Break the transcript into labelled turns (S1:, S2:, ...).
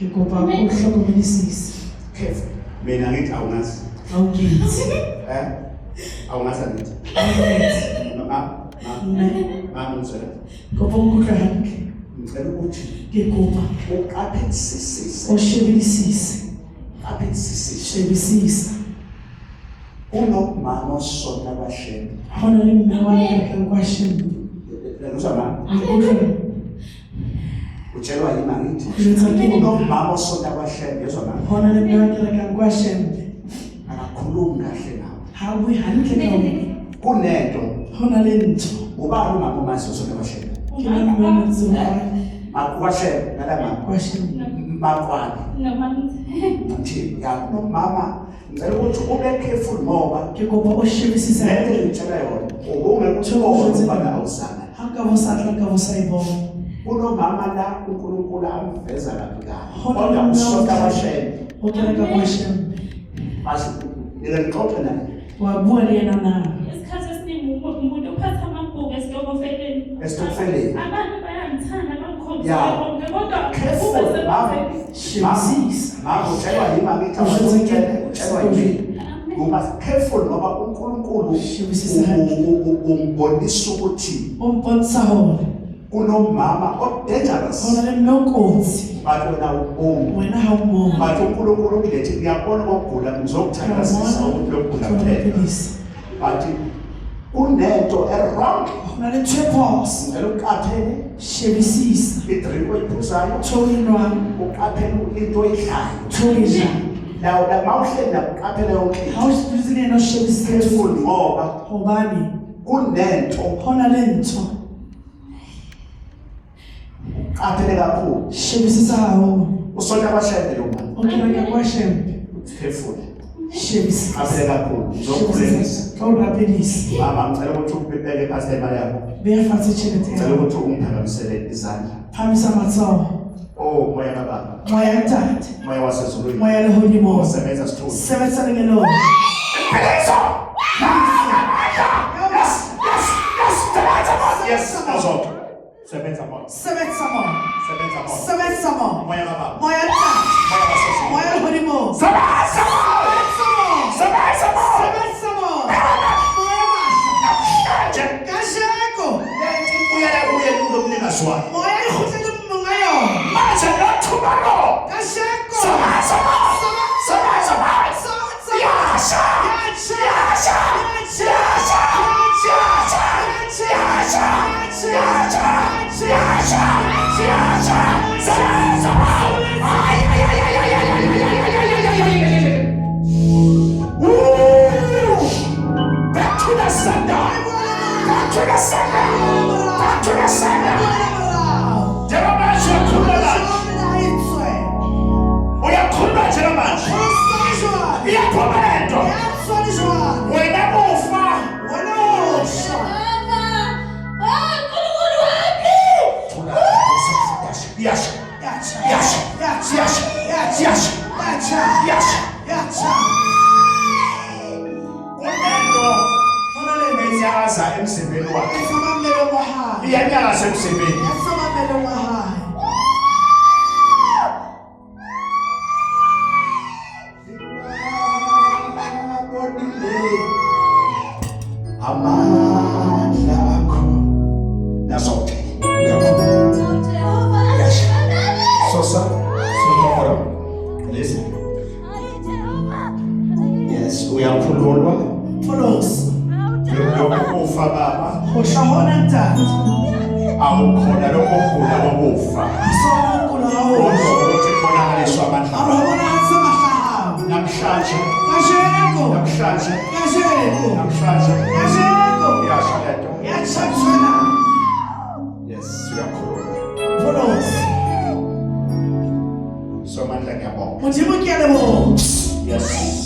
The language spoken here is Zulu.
S1: Ke kopa o hlokomedisise.
S2: Careful. Mina ngithi awungazi.
S1: Awukithi.
S2: Awungazi ngithi. Mama ngizwela.
S1: Kopa ukukhuluma hanke.
S2: Ngicela ukuthi
S1: Ke kopa
S2: uqaphelisise.
S1: o shebisise.
S2: Qaphelisise.
S1: Shebisisa.
S2: Unomama osonta kwaShembe.
S1: Hona le mme wa ka kwa Shembe.
S2: Ngizwa mama.
S1: Ngikukhuluma.
S2: Utshelwa yini ngithi?
S1: Ngizwa
S2: Unomama osonta kwaShembe, ngizwa mama.
S1: hona le mme wa ka kwa Shembe.
S2: Akakhulumi kahle nawe.
S1: Hawe hanke ka
S2: Kunento
S1: hona le ntho.
S2: ubani umama omazi osonta kwaShembe?
S1: Ke na mme mzima
S2: Makwashe nalama
S1: kwa Shembe.
S2: makwani. Ngithi ya nomama ngicela ukuthi ube careful ngoba
S1: Ke kopa o shebisise
S2: lento
S1: hanke.
S2: ngitshela yona ungeke ukuthi ubana awusana.
S1: Hanka bo satla ka bo saibona.
S2: Unomama la uNkulunkulu amveza kabi kabi.
S1: Hona
S2: Kodwa
S1: le
S2: usonta
S1: mme
S2: kwaShembe.
S1: o kena ka kwa Shembe.
S2: Basi ngixoxe naye.
S1: Wa bua le yena na.
S3: Isikhathi esiningi umuntu uphatha amabhuku esitokofeleni.
S2: Esitokfeleni.
S3: Abantu bayangithanda
S2: Ya.
S3: bangikhombisa kodwa
S2: Careful mama.
S1: Shebisisa.
S2: Mama utshelwa yini ngithi awuzongena utshelwa yini? You must careful ngoba uNkulunkulu umbonisa ukuthi
S1: Umbonisa hona.
S2: kunomama dangerous.
S1: Hona le mme okotsi.
S2: But wena ubonga.
S1: Wena ha o mo.
S2: But uNkulunkulu ukilethi ngiyabona ukugula ngizokuthandazisa ukuthi lokugula kuphela. But kunento wrong.
S1: Hona le trepos.
S2: Ngicela uqaphele
S1: Shebisisa.
S2: idrink oyiphuzayo.
S1: Thoinwa.
S2: Uqaphele into oyidlayo.
S1: Thoija.
S2: La mawuhleli nakuqaphele yonke.
S1: Ha o shebisile no shebisise.
S2: Careful ngoba
S1: Hobani.
S2: kunento
S1: Hona le ntho.
S2: qaphele kakhulu.
S1: Shebisisa hao.
S2: Usonta kwaShembe lo mama.
S1: O kena ka kwa Shembe.
S2: Careful.
S1: Shebisisa.
S2: Qaphele kakhulu. Ngizokukhulekisa.
S1: Ka o rapelisa.
S2: Mama ngicela ukuthi ubheke phansi imali yakho.
S1: Beya fatshe tšhelete
S2: Ngicela
S1: ya.
S2: ukuthi ungiphakamisele izandla.
S1: Phamisa matsoho.
S2: Oh moya kababa.
S1: Moya ya ntate.
S2: Moya wasezulwini.
S1: Moya ya lehodimo.
S2: Osebenza sithuli.
S1: Sebetsa le ngelona.
S2: Yes, azonto. Sebenza moya.
S1: Sebetsa mo.
S2: Sebenza moya.
S1: Sebetsa mo.
S2: Moya kababa.
S1: Moya ya ntate.
S2: Moya wasezulwini.
S1: Moya ya lehodimo.
S2: Sebenza moya.
S1: Sebetsa mo.
S2: Sebenza moya.
S1: Sebetsa mo. Moya masha. Kasheko.
S2: Uye kulomnikazi wakhe.
S1: Moya ya lekgotleng monga yona.
S2: Manje not tomorrow.
S1: Kasheko.
S2: Sebenza moya. Sebenza moya. Yasha.
S1: Yacha.
S2: Yasha. Yasha. Yasha. Yasha. Yasha. Yasha. Sebenza moya. Ay, ay, ay, ay, ay, ay, ay, ay, ay, ay, ay, ay. Woo! Back to the sender. Back to the sender. Back to the sender. Jeremiah uyakhuluma. Uyakhuluma Jeremiah. Iyaphuma lento. Wena ufa. Yasha. Yasha. Yasha. Yasha. Kunento enyakaza emzimbeni wakhe. Iyanyakaza emzimbeni. Amandla akho nazoke. Sosa. Listen. Yes, uyakhululwa.
S1: Polos.
S2: Lokho ufa baba.
S1: Hoshahona ntate.
S2: Awukhona lokho kugula kokufa.
S1: Asona kula hawo.
S2: Ukuthi kubonakaliswa amandla.
S1: Arobona hatse mahaha.
S2: Namhlanje.
S1: Kasheko.
S2: Namhlanje.
S1: Kasheko.
S2: Namhlanje.
S1: Kasheko.
S2: Yasha lento.
S1: Yachachana.
S2: Yes, uyakhululwa.
S1: Polos.
S2: So amandla ngiyabonga.
S1: Modimo ke a leboha.
S2: Yes.